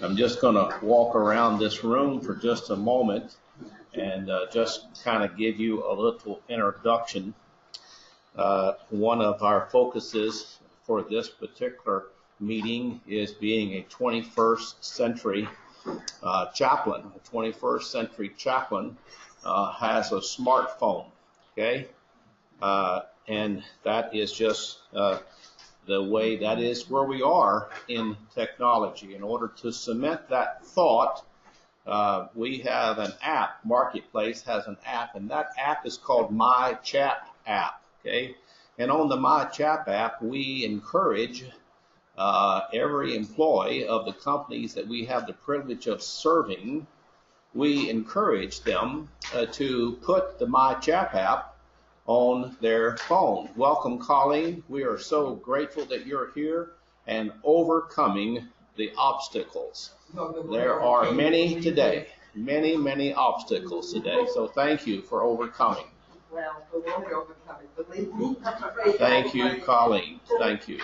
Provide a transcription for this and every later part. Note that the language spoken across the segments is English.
I'm just going to walk around this room for just a moment and just kind of give you a little introduction. One of our focuses for this particular meeting is being a 21st century chaplain. A 21st century chaplain has a smartphone, okay? And that is just the way, that is where we are in technology. In order to cement that thought, we have an app. Marketplace has an app, and that app is called My Chap app, okay? And on the My Chap app, we encourage every employee of the companies that we have the privilege of serving, we encourage them to put the My Chap app on their phone. Welcome, Colleen. We are so grateful that you're here and overcoming the obstacles. There are many today, many obstacles today. So thank you for overcoming. Well, we're overcoming, believe me. Thank you, Colleen. Thank you.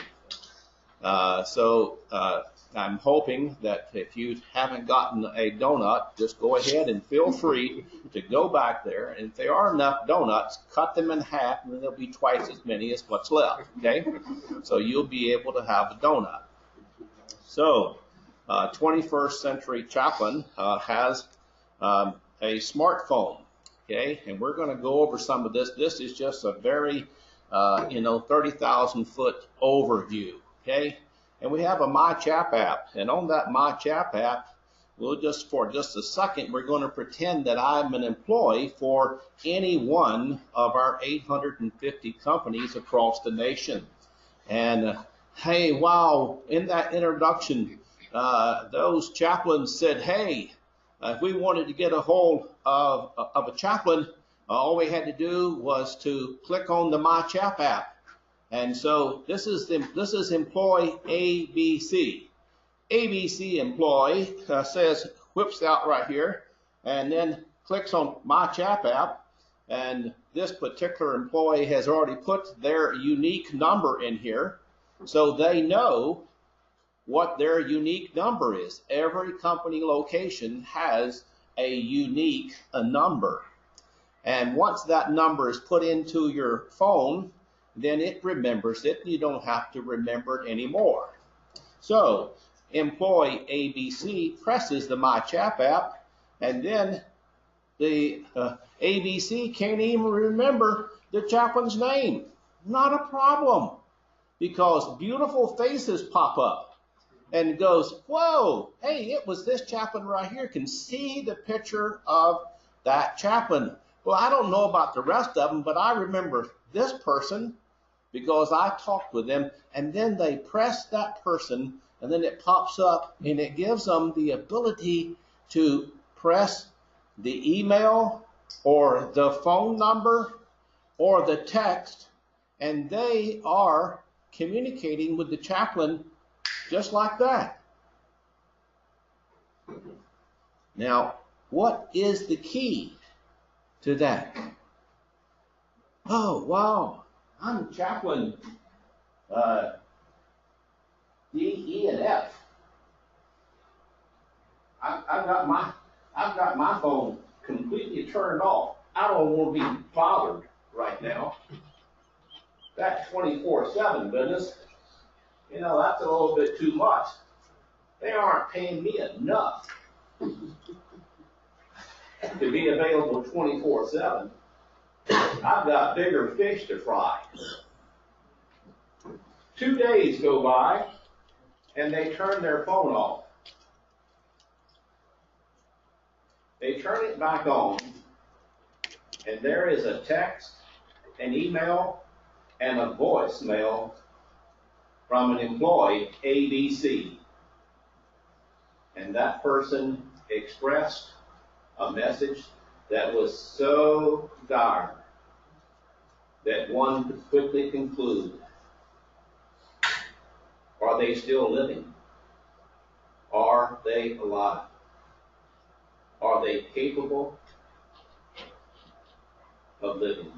I'm hoping that if you haven't gotten a donut, just go ahead and feel free to go back there. And if there are enough donuts, cut them in half, and then there'll be twice as many as what's left, okay? So you'll be able to have a donut. So 21st century chaplain has a smartphone, okay? And we're going to go over some of this. This is just a very, 30,000 foot overview, okay? And we have a My Chap app, and on that My Chap app, for just a second, we're going to pretend that I'm an employee for any one of our 850 companies across the nation. And hey, wow, in that introduction, those chaplains said, hey, if we wanted to get a hold of a chaplain, all we had to do was to click on the My Chap app. And so this is employee ABC. ABC employee says, whips out right here, and then clicks on My Chap app. And this particular employee has already put their unique number in here, so they know what their unique number is. Every company location has a unique number. And once that number is put into your phone, then it remembers it. You don't have to remember it anymore. So employee ABC presses the My Chap app, and then the ABC can't even remember the chaplain's name. Not a problem, because beautiful faces pop up and goes, whoa, hey, it was this chaplain right here. Can see the picture of that chaplain. Well, I don't know about the rest of them, but I remember this person because I talked with them. And then they press that person, and then it pops up, and it gives them the ability to press the email or the phone number or the text, and they are communicating with the chaplain just like that. Now, what is the key to that? Oh, wow, I'm chaplain D, E, and F. I've got my phone completely turned off. I don't want to be bothered right now. That 24/7 business, that's a little bit too much. They aren't paying me enough to be available 24/7. I've got bigger fish to fry. 2 days go by, and they turn their phone off. They turn it back on, and there is a text, an email, and a voicemail from an employee, ABC. And that person expressed a message that was so dire that one could quickly conclude, are they still living? Are they alive? Are they capable of living?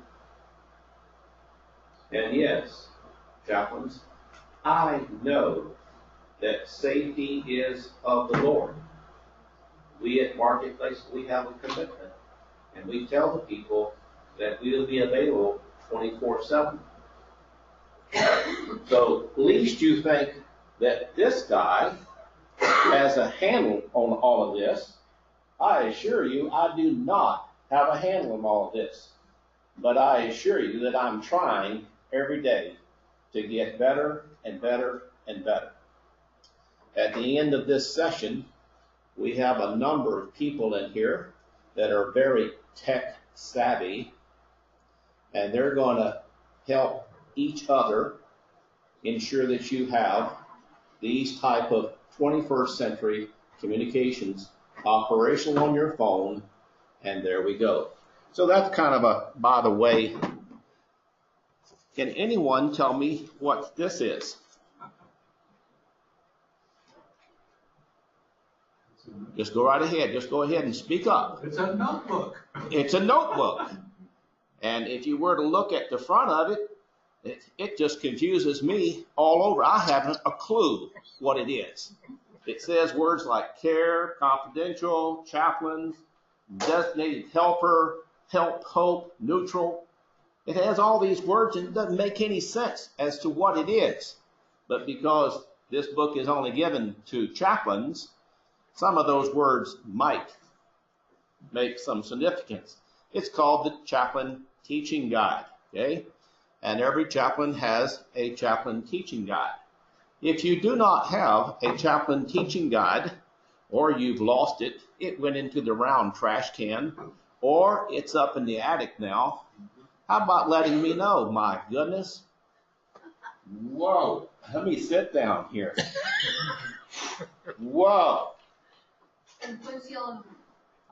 And yes, chaplains, I know that safety is of the Lord. We at Marketplace, we have a commitment, and we tell the people that we will be available 24/7. So least you think that this guy has a handle on all of this. I assure you, I do not have a handle on all of this. But I assure you that I'm trying every day to get better and better and better. At the end of this session, we have a number of people in here that are very tech savvy, and they're going to help each other ensure that you have these type of 21st century communications operational on your phone, and there we go. So that's kind of a, by the way, can anyone tell me what this is? Just go right ahead. Just go ahead and speak up. It's a notebook. It's a notebook. And if you were to look at the front of it, it just confuses me all over. I haven't a clue what it is. It says words like care, confidential, chaplains, designated helper, help, hope, neutral. It has all these words and it doesn't make any sense as to what it is. But because this book is only given to chaplains, some of those words might make some significance. It's called the Chaplain Teaching Guide, okay? And every chaplain has a chaplain teaching guide. If you do not have a chaplain teaching guide, or you've lost it, it went into the round trash can, or it's up in the attic now, how about letting me know? My goodness. Whoa, let me sit down here. Whoa.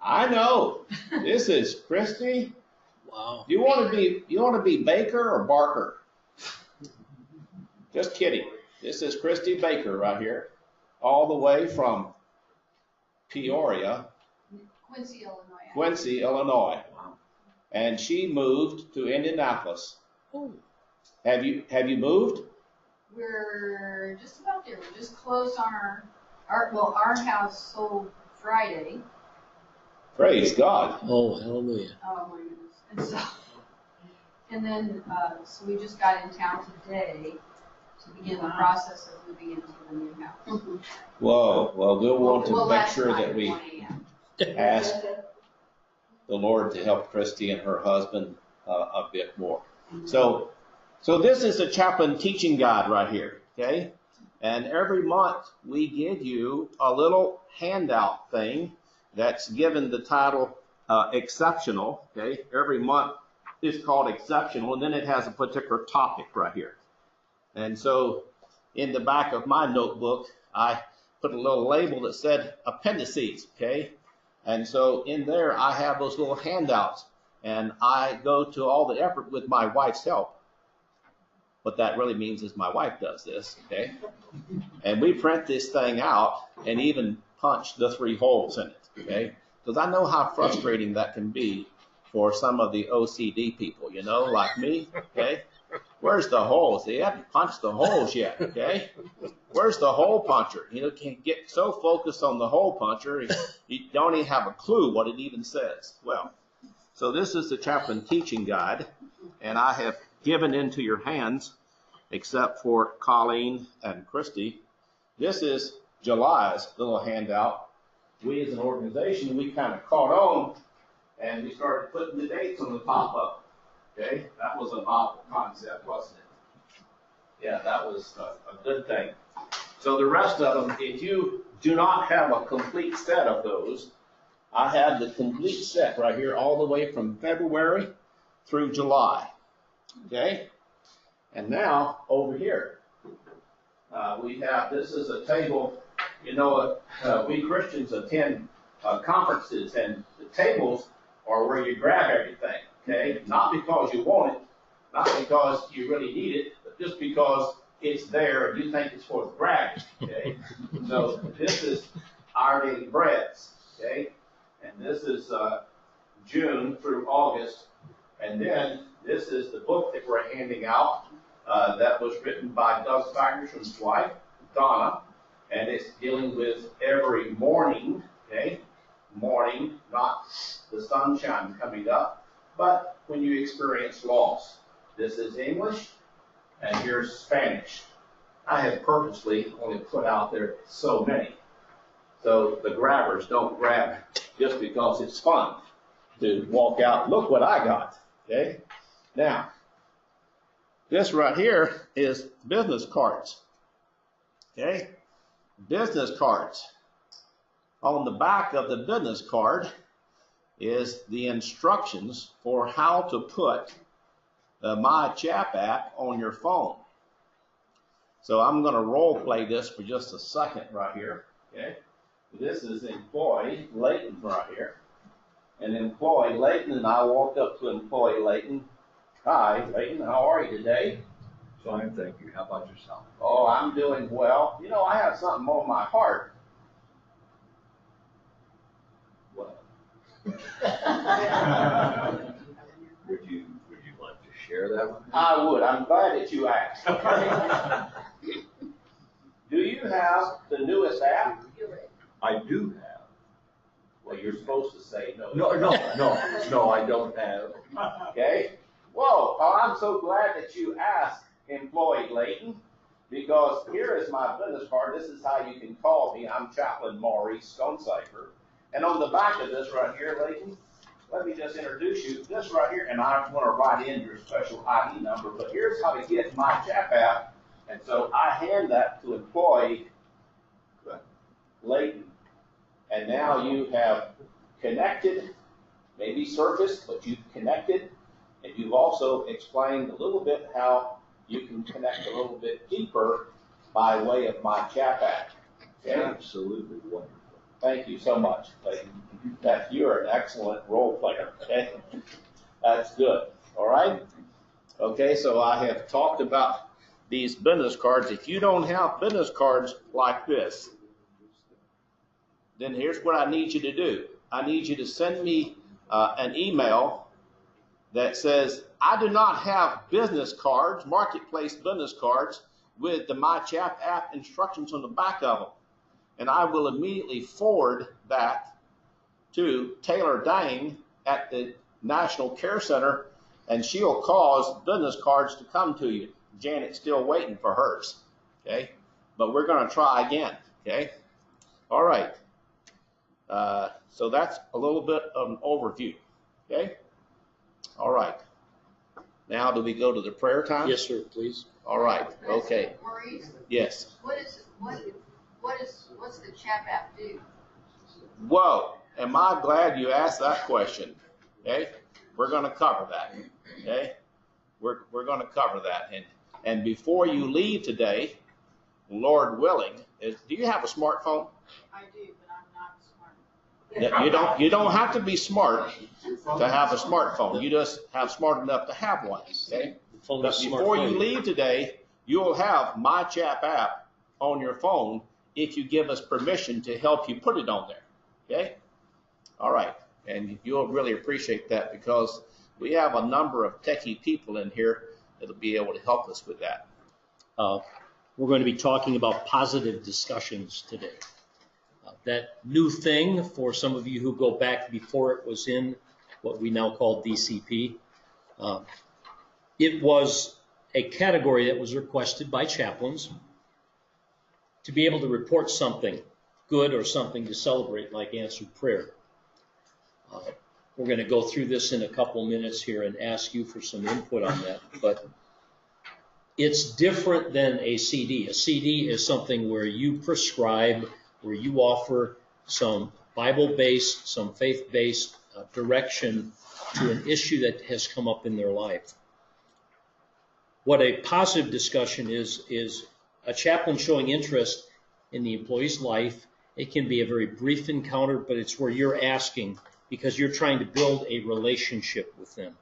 I know. This is Christy. Wow. You want to be Baker or Barker? Just kidding. This is Christy Baker right here, all the way from Peoria, Quincy, Illinois. And she moved to Indianapolis. Oh. Have you moved? We're just about there. We're just close on our house sold Friday. Praise God. Oh, hallelujah. Oh my goodness. And then, so we just got in town today to begin the process of moving into the new house. Whoa. Well, we'll want to make last sure night that at we 1 a.m. ask the Lord to help Christy and her husband a bit more. So this is the chaplain teaching guide right here, okay? And every month we give you a little handout thing that's given the title exceptional, okay? Every month is called exceptional, and then it has a particular topic right here. And so in the back of my notebook, I put a little label that said appendices, okay? And so in there, I have those little handouts, and I go to all the effort with my wife's help. What that really means is my wife does this, okay? And we print this thing out and even punch the 3 holes in it, okay? Because I know how frustrating that can be for some of the OCD people, you know, like me, okay? Where's the holes? They haven't punched the holes yet, okay? Where's the hole puncher? You know, can't get so focused on the hole puncher, you don't even have a clue what it even says. Well, so this is the chaplain teaching guide, and I have given into your hands, except for Colleen and Christy. This is July's little handout. We as an organization, we kind of caught on, and we started putting the dates on the top of it. Okay, that was a novel concept, wasn't it? Yeah, that was a good thing. So the rest of them, if you do not have a complete set of those, I have the complete set right here all the way from February through July. Okay, and now over here, we have, this is a table, you know, we Christians attend conferences, and the tables are where you grab everything. Okay, not because you want it, not because you really need it, but just because it's there and you think it's for the grab. Okay, so this is our daily breads. Okay, and this is June through August, and then this is the book that we're handing out that was written by Doug Steiner's wife, Donna, And it's dealing with every morning, okay? Morning, not the sunshine coming up, but when you experience loss. This is English, and here's Spanish. I have purposely only put out there so many, so the grabbers don't grab just because it's fun to walk out, look what I got, okay? Now, this right here is business cards, okay? Business cards. On the back of the business card is the instructions for how to put the My Chap app on your phone. So I'm going to role play this for just a second right here. Okay, this is employee Layton right here, and employee Layton and I walked up to employee Layton. Hi, Layton. How are you today? Fine, thank you. How about yourself? Oh, I'm doing well. You know, I have something on my heart. What? Would you like to share that with me? I would. I'm glad that you asked. Do you have the newest app? I do have. Well, you're supposed to say no. No, I don't have. Okay? Whoa, oh, I'm so glad that you asked, employee Layton, because here is my business card. This is how you can call me. I'm Chaplain Maurice Stonecipher. And on the back of this right here, Layton, let me just introduce you. This right here, and I want to write in your special ID number, but here's how to get My Chap app. And so I hand that to employee Layton. And now you have connected, maybe surfaced, but you've connected. And you've also explained a little bit how you can connect a little bit deeper by way of My Chap app. Okay? Absolutely wonderful. Thank you so much, Layton. That you're an excellent role player. Okay? That's good. All right? Okay, so I have talked about these business cards. If you don't have business cards like this, then here's what I need you to do. I need you to send me an email that says, I do not have business cards, marketplace business cards, with the My Chap app instructions on the back of them. And I will immediately forward that to Taylor Dang at the National Care Center, and she'll cause business cards to come to you. Janet's still waiting for hers, okay? But we're going to try again, okay? All right. So that's a little bit of an overview, okay? All right. Now, do we go to the prayer time? Yes, sir, please. All right. Okay. Maurice, Yes. what's the Chap app do? Whoa. Am I glad you asked that question? Okay. We're going to cover that. Okay. We're going to cover that. And before you leave today, Lord willing, do you have a smartphone? I do, but I'm not smart. You don't have to be smart to have a smartphone. You just have smart enough to have one. Okay. Phone But is before you smartphone. leave today, you'll have My Chap app on your phone if you give us permission to help you put it on there. Okay? All right. And you'll really appreciate that because we have a number of techie people in here that'll be able to help us with that. We're going to be talking about positive discussions today. That new thing for some of you who go back before it was in what we now call DCP. It was a category that was requested by chaplains to be able to report something good or something to celebrate, like answered prayer. We're going to go through this in a couple minutes here and ask you for some input on that. But it's different than a CD. A CD is something where you prescribe, where you offer some Bible-based, some faith-based direction to an issue that has come up in their life. What a positive discussion is a chaplain showing interest in the employee's life. It can be a very brief encounter, but it's where you're asking because you're trying to build a relationship with them.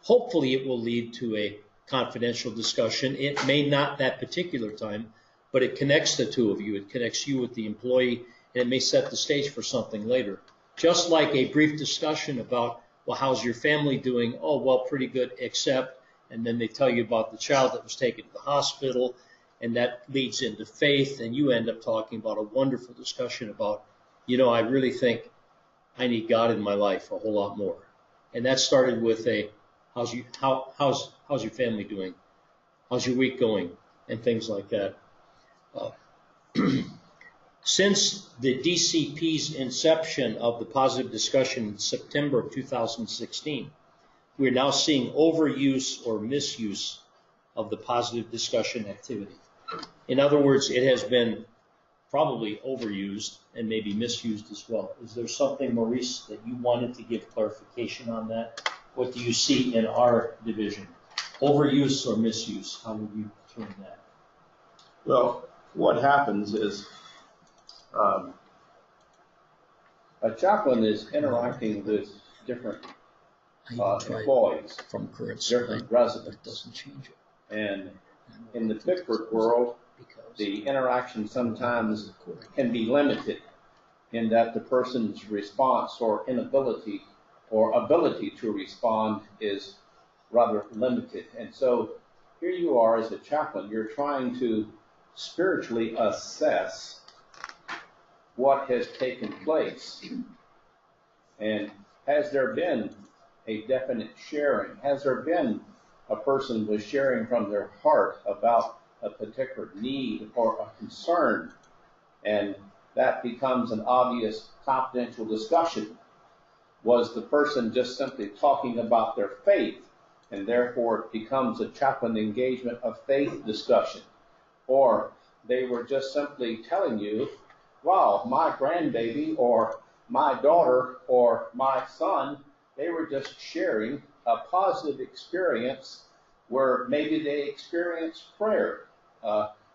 Hopefully it will lead to a confidential discussion. It may not that particular time, but it connects the two of you. It connects you with the employee, and it may set the stage for something later. Just like a brief discussion about, well, how's your family doing? Oh, well, pretty good, except, and then they tell you about the child that was taken to the hospital, and that leads into faith, and you end up talking about a wonderful discussion about, I really think I need God in my life a whole lot more. And that started with how's your family doing? How's your week going? And things like that. Since the DCP's inception of the positive discussion in September of 2016, we're now seeing overuse or misuse of the positive discussion activity. In other words, it has been probably overused and maybe misused as well. Is there something, Maurice, that you wanted to give clarification on that? What do you see in our division? Overuse or misuse? How would you term that? Well, what happens is a chaplain is interacting with different employees, from current different residents. Doesn't change it. And in the Pickford world, the interaction sometimes can be limited in that the person's response or inability or ability to respond is rather limited. And so here you are as a chaplain, you're trying to spiritually assess what has taken place. And has there been a definite sharing? Has there been a person was sharing from their heart about a particular need or a concern? And that becomes an obvious confidential discussion. Was the person just simply talking about their faith, and therefore it becomes a chaplain engagement of faith discussion? Or they were just simply telling you, wow, my grandbaby or my daughter or my son, they were just sharing a positive experience where maybe they experienced prayer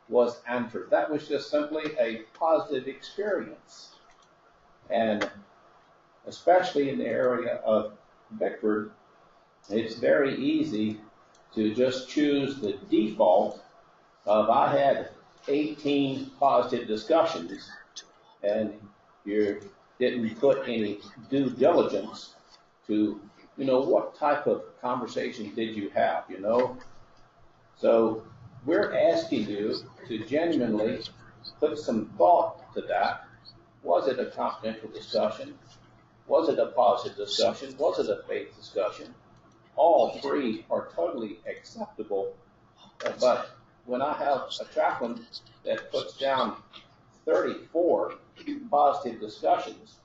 was answered. That was just simply a positive experience. And especially in the area of Bickford, it's very easy to just choose the default of I had 18 positive discussions, and you didn't put any due diligence to, what type of conversation did you have, So we're asking you to genuinely put some thought to that. Was it a confidential discussion? Was it a positive discussion? Was it a faith discussion? All three are totally acceptable. But when I have a chaplain that puts down 34 positive discussions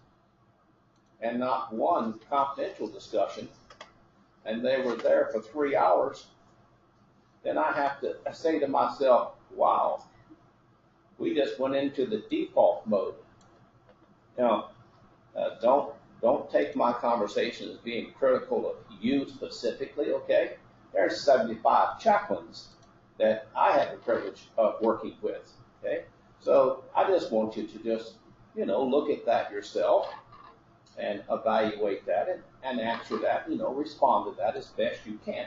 and not one confidential discussion, and they were there for 3 hours, then I have to say to myself, wow, we just went into the default mode. Now, don't take my conversation as being critical of you specifically, okay? There's 75 chaplains that I have the privilege of working with, okay? So I just want you to just, look at that yourself and evaluate that and answer that, respond to that as best you can.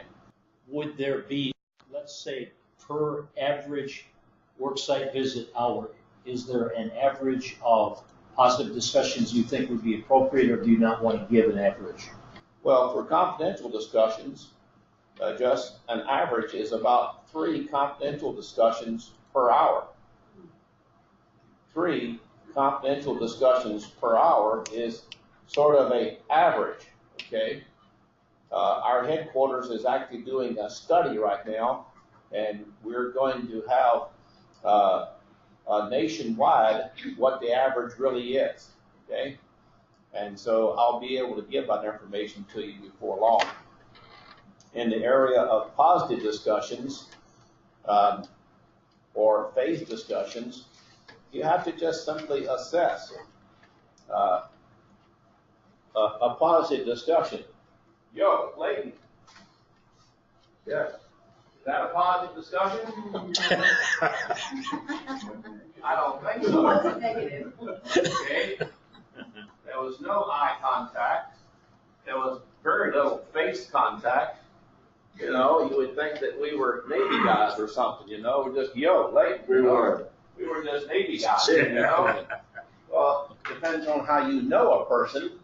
Would there be, let's say, per average worksite visit hour, is there an average of positive discussions you think would be appropriate, or do you not want to give an average? Well, for confidential discussions, just an average is about 3 confidential discussions per hour. 3 confidential discussions per hour is sort of an average, okay? Our headquarters is actually doing a study right now, and we're going to have nationwide what the average really is, okay? And so I'll be able to give that information to you before long. In the area of positive discussions or faith discussions, you have to just simply assess a positive discussion. Yo, Clayton. Yes. Is that a positive discussion? I don't think so. What's a negative? Okay. There was no eye contact. There was very little face contact. You would think that we were Navy guys or something, just, late. We were just Navy guys, Well, depends on how you know a person.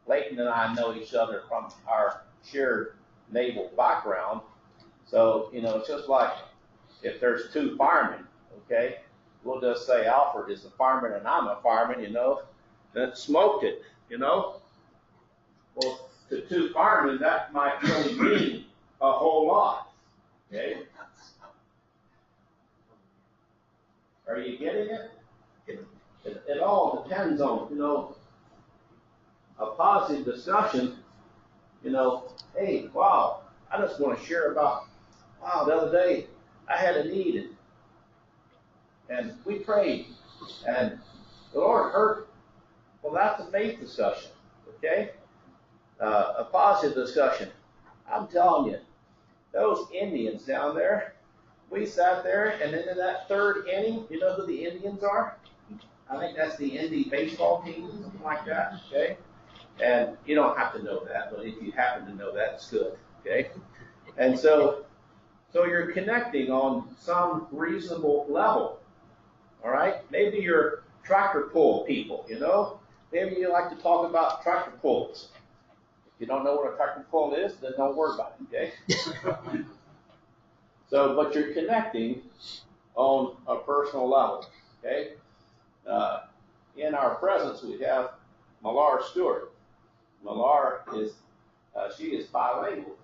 Leighton and I know each other from our shared naval background. So, it's just like if there's two firemen, okay, we'll just say Alfred is a fireman and I'm a fireman, that smoked it, Well, to two firemen, that might really mean a whole lot, okay? Are you getting it? It all depends on, a positive discussion, hey, wow, I just want to share about, wow, the other day I had a need and we prayed and the Lord heard. Well, that's a faith discussion, okay? A positive discussion. I'm telling you, those Indians down there, we sat there, and then in that third inning, you know who the Indians are? I think that's the Indy baseball team, something like that, okay? And you don't have to know that, but if you happen to know that, it's good, okay? And so you're connecting on some reasonable level, all right? Maybe you're tractor pull people, Maybe you like to talk about tractor pulls. If you don't know what a tractor pull is, then don't worry about it, okay? But you're connecting on a personal level, okay? In our presence, we have Malar Stewart. Malar she is bilingual,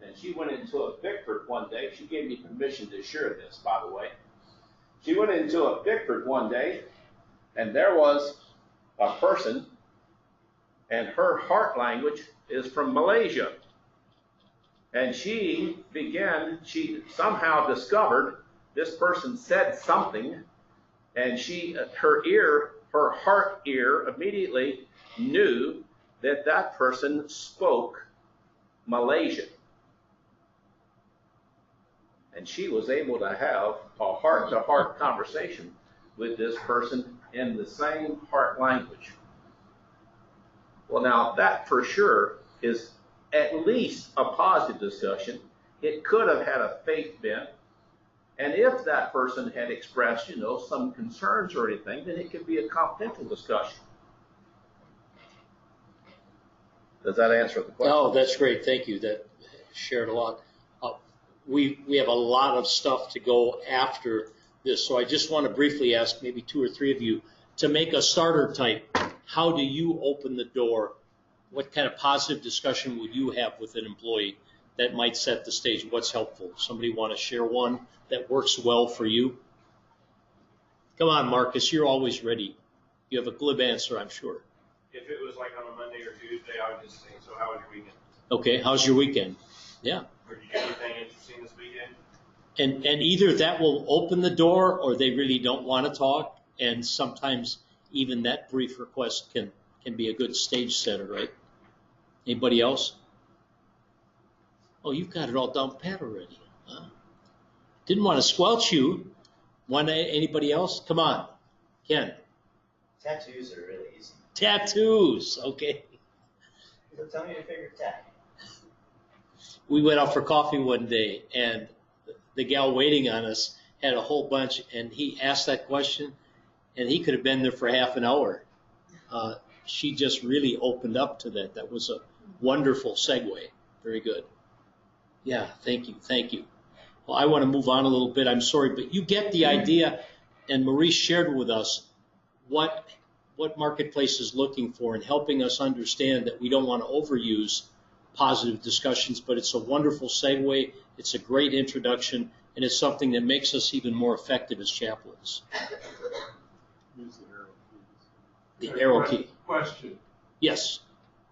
and she went into a Bickford one day. She gave me permission to share this, by the way. She went into a Bickford one day, and there was a person, and her heart language is from Malaysia. And she somehow discovered this person said something, and her heart ear immediately knew that person spoke Malaysian. And she was able to have a heart-to-heart conversation with this person in the same heart language. Well, now that for sure is at least a positive discussion. It could have had a faith bent. And if that person had expressed, some concerns or anything, then it could be a confidential discussion. Does that answer the question? Oh, that's great. Thank you. That shared a lot. We have a lot of stuff to go after this, so I just want to briefly ask maybe two or three of you to make a starter type. How do you open the door? What kind of positive discussion would you have with an employee that might set the stage? What's helpful? Somebody want to share one that works well for you? Come on, Marcus, you're always ready. You have a glib answer, I'm sure. If it was like on a Monday or Tuesday, I would just say, so how was your weekend? Okay, how's your weekend? Yeah. Or did you do anything interesting this weekend? And either that will open the door or they really don't want to talk. And sometimes even that brief request can be a good stage setter, right? Anybody else? Oh, you've got it all down pat already. Huh? Didn't want to squelch you. Anybody else? Come on. Ken. Tattoos are really easy. Tattoos. Okay. So tell me your favorite tattoo. We went out for coffee one day, and the gal waiting on us had a whole bunch, and he asked that question, and he could have been there for half an hour. She just really opened up to that. That was a wonderful segue. Very good. Yeah, thank you. Thank you. Well, I want to move on a little bit. I'm sorry, but you get the idea, and Maurice shared with us what Marketplace is looking for and helping us understand that we don't want to overuse positive discussions, but it's a wonderful segue. It's a great introduction, and it's something that makes us even more effective as chaplains. Use the arrow keys. The arrow key. Question. Yes.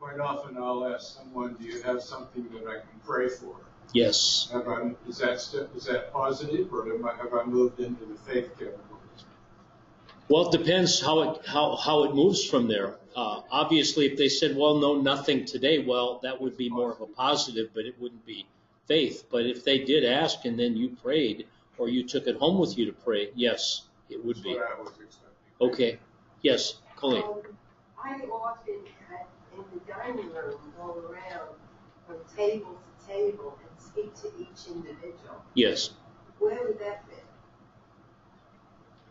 Quite often I'll ask someone, do you have something that I can pray for? Yes. Is that positive, or have I moved into the faith category? Well, it depends how it moves from there. Obviously, if they said, well, no, nothing today, well, that would be more of a positive, but it wouldn't be faith. But if they did ask and then you prayed, or you took it home with you to pray, yes, it would be. That's what I was expecting. Okay. Yes, Colleen. I often, in the dining room, go around from table to table and speak to each individual. Yes. Where would that fit?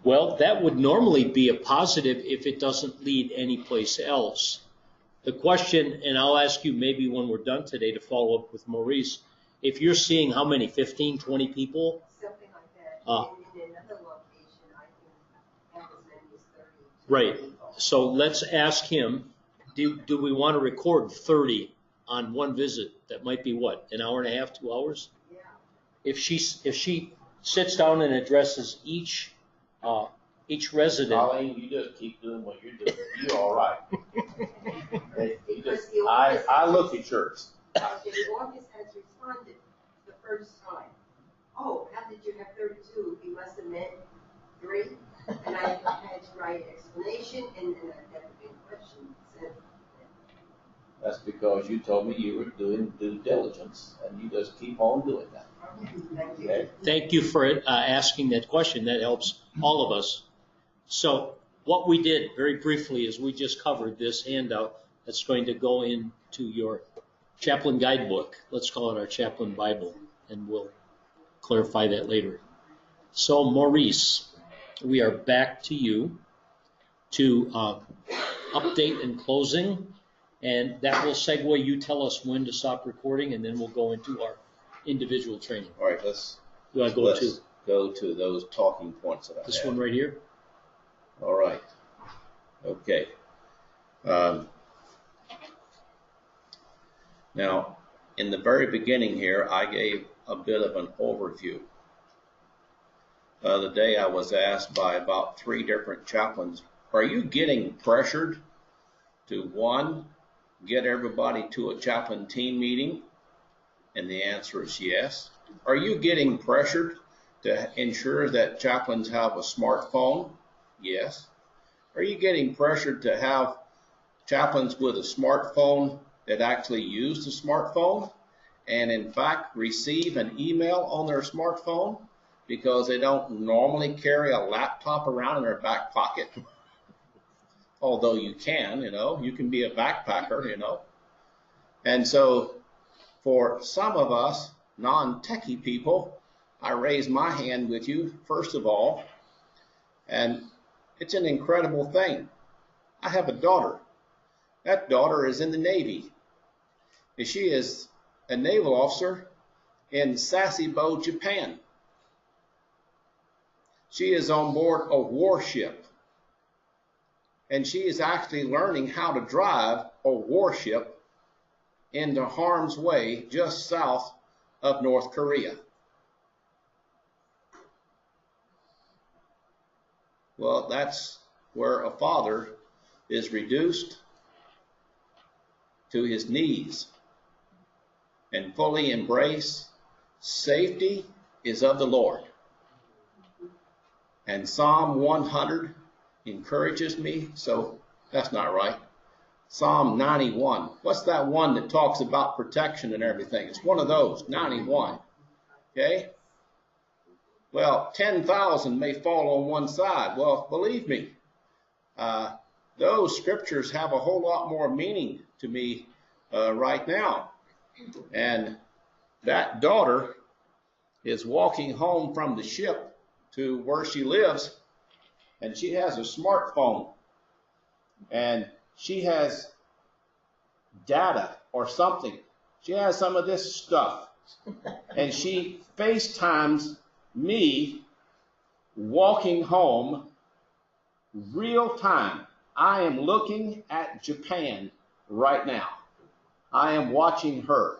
Well, that would normally be a positive if it doesn't lead anyplace else. The question, and I'll ask you maybe when we're done today to follow up with Maurice, if you're seeing how many, 15, 20 people? Something like in another location, I can have as many as 30. Right. So let's ask him, do we want to record 30 on one visit? That might be what, an hour and a half, 2 hours? Yeah. If she sits down and addresses each resident. Colleen, you just keep doing what you're doing. You're all right. Because the office I look at yours. the office has responded the first time. Oh, how did you have 32? You must have meant 3. And I had to write an explanation, and then I've never been questioned since. That's because you told me you were doing due diligence, and you just keep on doing that. Thank you. Okay? Thank you for asking that question. That helps all of us. So what we did very briefly is we just covered this handout that's going to go into your chaplain guidebook. Let's call it our chaplain Bible, and we'll clarify that later. So Maurice, we are back to you to update and closing, and that will segue. You tell us when to stop recording, and then we'll go into our individual training. All right, let's go to those talking points that I This had. one right here? All right. Okay. Now, in the very beginning here, I gave a bit of an overview. The other day I was asked by about 3 different chaplains, are you getting pressured to, 1, get everybody to a chaplain team meeting? And the answer is yes. Are you getting pressured to ensure that chaplains have a smartphone? Yes. Are you getting pressured to have chaplains with a smartphone that actually use the smartphone and in fact receive an email on their smartphone because they don't normally carry a laptop around in their back pocket? Although you can, you can be a backpacker, And so for some of us non-techie people, I raise my hand with you first of all, and it's an incredible thing. I have a daughter. That daughter is in the Navy. And she is a naval officer in Sasebo, Japan. She is on board a warship. And she is actually learning how to drive a warship into harm's way just south of North Korea. Well, that's where a father is reduced to his knees and fully embrace safety is of the Lord. And Psalm 100 encourages me, so that's not right. Psalm 91. What's that one that talks about protection and everything? It's one of those, 91. Okay? Well, 10,000 may fall on one side. Well, believe me, those scriptures have a whole lot more meaning to me right now. And that daughter is walking home from the ship to where she lives, and she has a smartphone, and she has data or something. She has some of this stuff, and she FaceTimes me walking home real time. I am looking at Japan right now. I am watching her.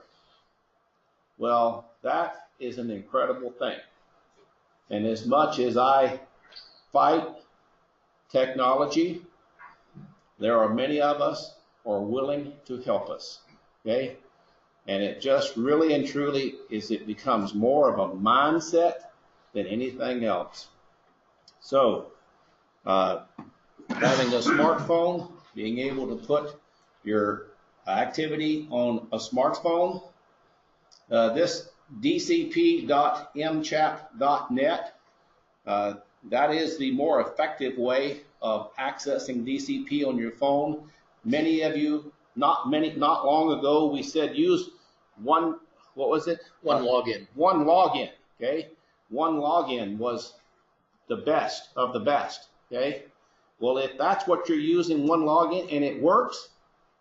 Well, that is an incredible thing. And as much as I fight technology, there are many of us who are willing to help us. Okay? And it just really and truly it becomes more of a mindset than anything else. So, having a smartphone, being able to put your activity on a smartphone, this dcp.mchat.net, that is the more effective way of accessing DCP on your phone. Many of you, not long ago, we said use one login. One login, okay? One login was the best of the best, okay? Well, if that's what you're using, one login, and it works,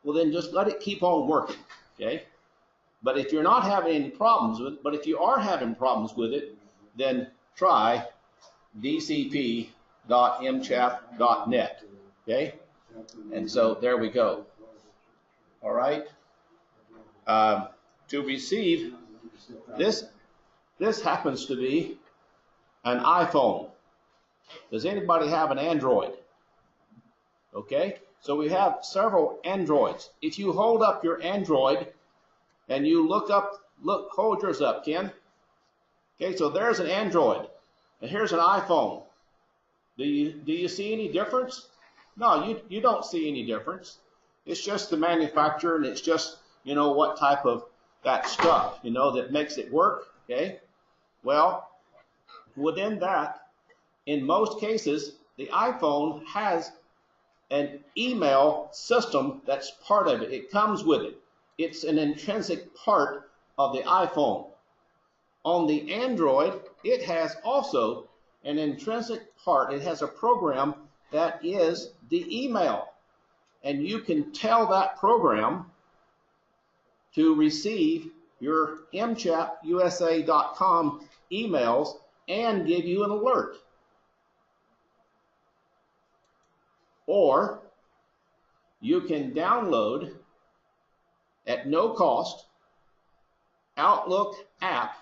well, then just let it keep on working, okay? But if you're not having any problems with it, but if you are having problems with it, then try dcp.mchap.net. Okay? And so there we go. All right? To receive, this happens to be an iPhone. Does anybody have an Android? Okay? So we have several Androids. If you hold up your Android and you hold yours up, Ken. Okay, so there's an Android. And here's an iPhone. Do you see any difference? No, you don't see any difference. It's just the manufacturer, and it's just, what type of that stuff, that makes it work. Okay? Well, within that, in most cases, the iPhone has an email system that's part of it. It comes with it. It's an intrinsic part of the iPhone. On the Android, it has also an intrinsic part. It has a program that is the email. And you can tell that program to receive your mchapusa.com emails and give you an alert. Or you can download at no cost Outlook app.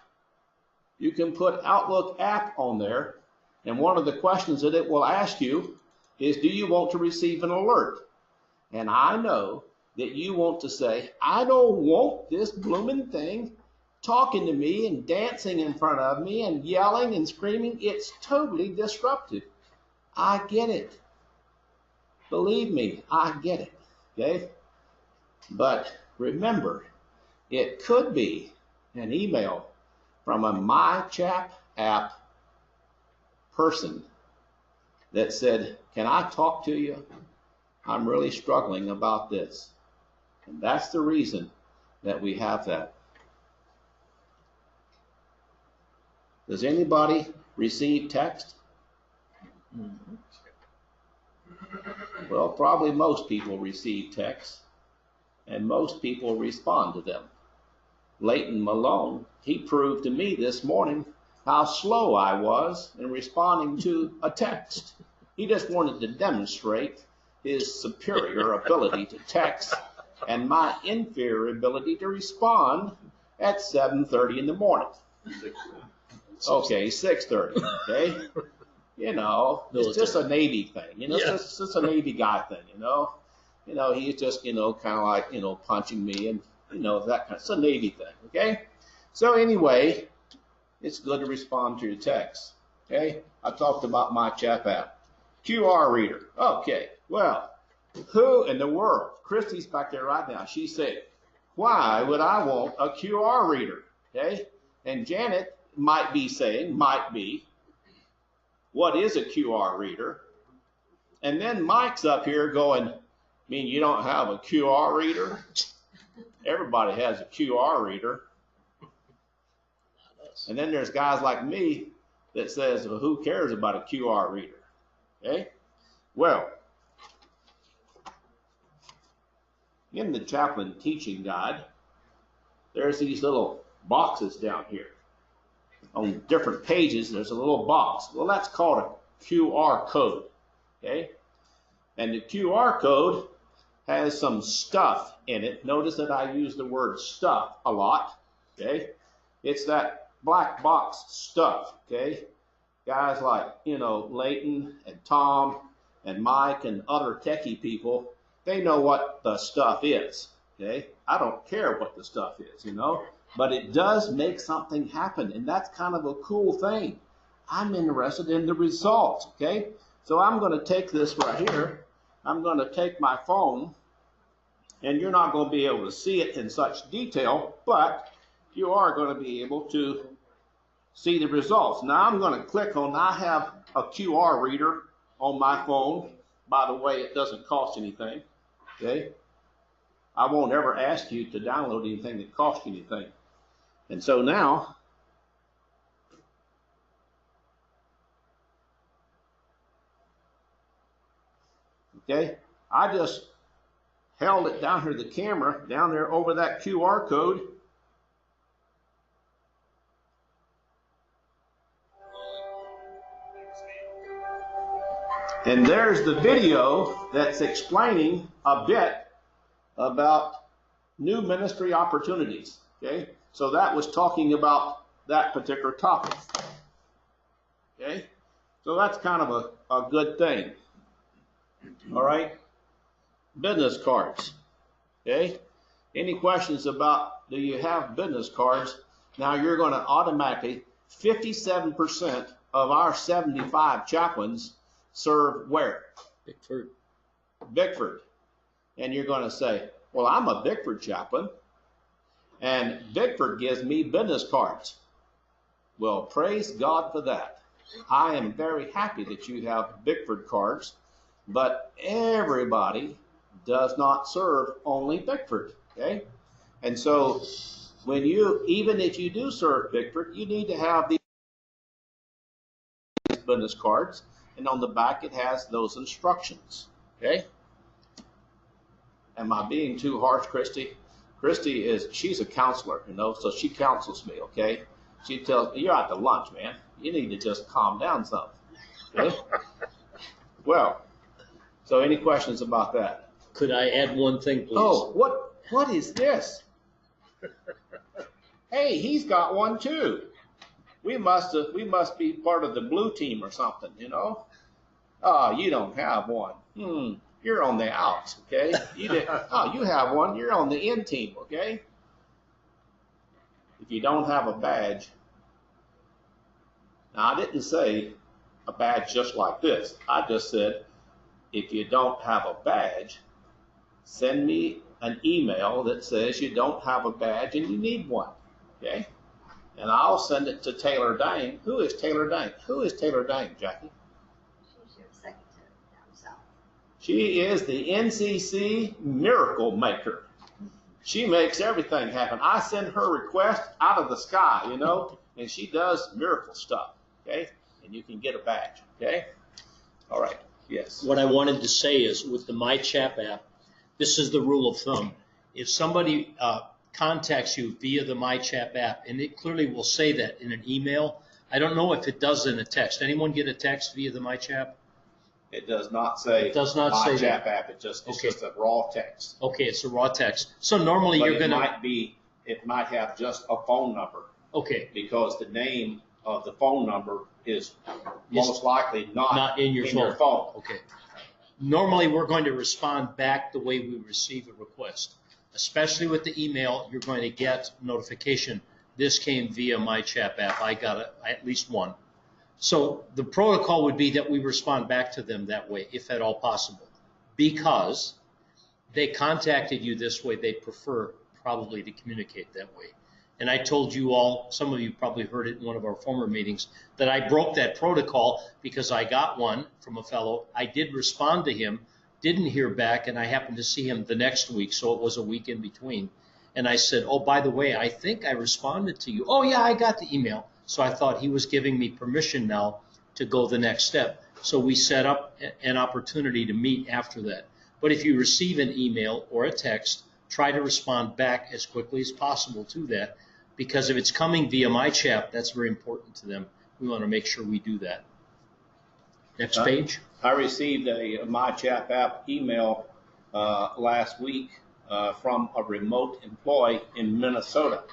You can put Outlook app on there, and one of the questions that it will ask you is, do you want to receive an alert? And I know that you want to say, I don't want this blooming thing talking to me and dancing in front of me and yelling and screaming. It's totally disruptive. I get it. Believe me, I get it. Okay? But remember, it could be an email from a MyChap app person that said, can I talk to you? I'm really struggling about this. And that's the reason that we have that. Does anybody receive text? Well, probably most people receive text, and most people respond to them. Leighton Malone, he proved to me this morning how slow I was in responding to a text. He just wanted to demonstrate his superior ability to text and my inferior ability to respond at 7:30 in the morning. Okay, 6:30, okay? It's just a Navy thing. It's just a Navy guy thing, he's just, kind of like, punching me and, that kind of, it's a Navy thing, okay? So anyway, it's good to respond to your text, okay? I talked about my chat app. QR reader, okay, well, who in the world? Christy's back there right now. She said, why would I want a QR reader, okay? And Janet might be saying, what is a QR reader? And then Mike's up here going, you don't have a QR reader? Everybody has a QR reader. And then there's guys like me that says, well, who cares about a QR reader? Okay? Well, in the Chaplain Teaching Guide, there's these little boxes down here. On different pages, there's a little box. Well, that's called a QR code, okay? And the QR code has some stuff in it. Notice that I use the word stuff a lot, okay? It's that black box stuff, okay? Guys like, Leighton and Tom and Mike and other techie people, they know what the stuff is, okay? I don't care what the stuff is, but it does make something happen, and that's kind of a cool thing. I'm interested in the results, okay? So I'm going to take this right here. I'm going to take my phone, and you're not going to be able to see it in such detail, but you are going to be able to see the results. Now I'm going to click on, I have a QR reader on my phone. By the way, it doesn't cost anything, okay? I won't ever ask you to download anything that costs you anything. And so now, okay, I just held it down here, the camera, down there over that QR code. And there's the video that's explaining a bit about new ministry opportunities. Okay, so that was talking about that particular topic. Okay, so that's kind of a good thing. All right, business cards. Okay, any questions about do you have business cards? Now you're going to automatically, 57% of our 75 chaplains serve where? Bickford. Bickford. And you're going to say, well, I'm a Bickford chaplain, and Bickford gives me business cards. Well, praise God for that. I am very happy that you have Bickford cards, but everybody does not serve only Bickford, okay? And so when even if you do serve Bickford, you need to have these business cards, and on the back it has those instructions, okay? Am I being too harsh, Christy? Christy she's a counselor, so she counsels me, okay? She tells me, you're out to lunch, man. You need to just calm down some, okay? Well, so any questions about that? Could I add one thing, please? Oh, what is this? Hey, he's got one too. We must be part of the blue team or something, Oh, you don't have one. You're on the outs, okay? You have one. You're on the in team, okay? If you don't have a badge, now I didn't say a badge just like this. I just said, if you don't have a badge, send me an email that says you don't have a badge and you need one, okay? And I'll send it to Taylor Dane. Who is Taylor Dane? Who is Taylor Dane, Jackie? She's your secretary down south. She is the NCC miracle maker. She makes everything happen. I send her request out of the sky, and she does miracle stuff, okay? And you can get a badge, okay? All right, yes. What I wanted to say is with the MyChap app, this is the rule of thumb. If somebody contacts you via the MyChap app, and it clearly will say that in an email, I don't know if it does in a text. Anyone get a text via the MyChap? It does not say It does not say MyChap that. app. It's just a raw text. Okay, it's a raw text. So normally But you're going to... it might have just a phone number. Okay. Because the name of the phone number is most likely not in your phone. Okay. Normally we're going to respond back the way we receive a request. Especially with the email, you're going to get notification. This came via MyChap app. I got at least one. So the protocol would be that we respond back to them that way, if at all possible. Because they contacted you this way, they prefer probably to communicate that way. And I told you all, some of you probably heard it in one of our former meetings, that I broke that protocol because I got one from a fellow. I did respond to him, didn't hear back, and I happened to see him the next week, so it was a week in between. And I said, oh, by the way, I think I responded to you. Oh, yeah, I got the email. So I thought he was giving me permission now to go the next step. So we set up an opportunity to meet after that. But if you receive an email or a text, try to respond back as quickly as possible to that, because if it's coming via MyChap, that's very important to them. We want to make sure we do that. Next page. I received a MyChap app email last week from a remote employee in Minnesota.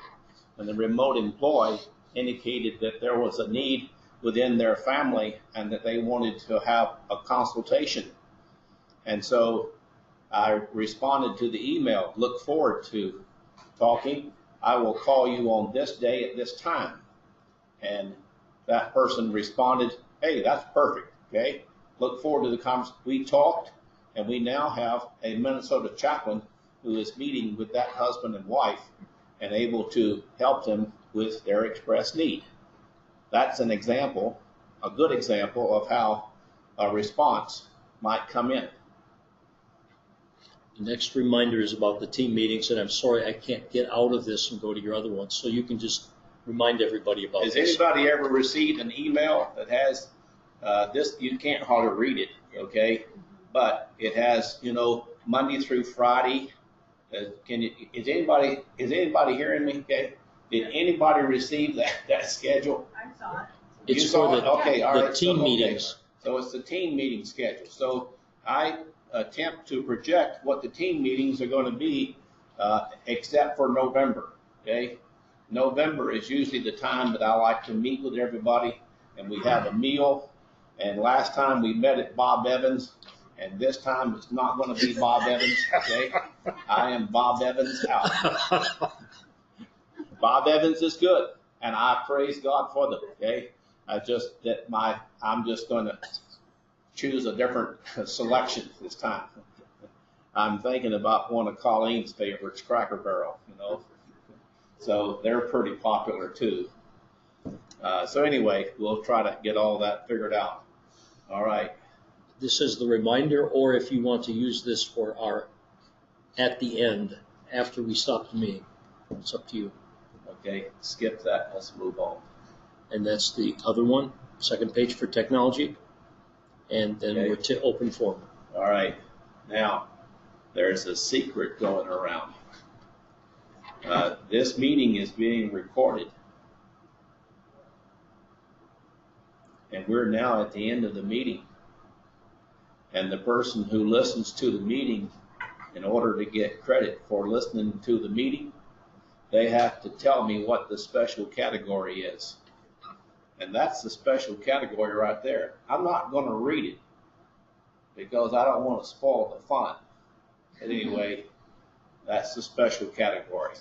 And the remote employee indicated that there was a need within their family and that they wanted to have a consultation. And so I responded to the email, look forward to talking. I will call you on this day at this time. And that person responded, hey, that's perfect, okay? Look forward to the conversation. We talked, and we now have a Minnesota chaplain who is meeting with that husband and wife and able to help them with their express need. That's an example, a good example of how a response might come in. The next reminder is about the team meetings, and I'm sorry I can't get out of this and go to your other ones, so you can just remind everybody about Has this. anybody ever received an email that has this? You can't hardly read it, okay? But it has, Monday through Friday. Is anybody hearing me? Okay. Did anybody receive that schedule? I saw it. It's You saw for it? Okay, all right. the team So, okay. meetings. So it's the team meeting schedule. So I attempt to project what the team meetings are going to be, except for November. Okay, November is usually the time that I like to meet with everybody, and we have a meal. And last time we met at Bob Evans, and this time it's not going to be Bob Evans. Okay, I am Bob Evans out. Bob Evans is good, and I praise God for them. Okay, I'm just going to choose a different selection this time. I'm thinking about one of Colleen's favorites, Cracker Barrel, you know. So they're pretty popular too. So anyway, we'll try to get all that figured out. All right. This is the reminder, or if you want to use this for our, at the end, after we stop the meeting. It's up to you. Okay, skip that. Let's move on. And that's the other one, second page for technology. And then Okay. we're to open forum. All right. Now, there's a secret going around. This meeting is being recorded. And we're now at the end of the meeting. And the person who listens to the meeting, in order to get credit for listening to the meeting, they have to tell me what the special category is. And that's the special category right there. I'm not going to read it because I don't want to spoil the fun. But anyway, that's the special category.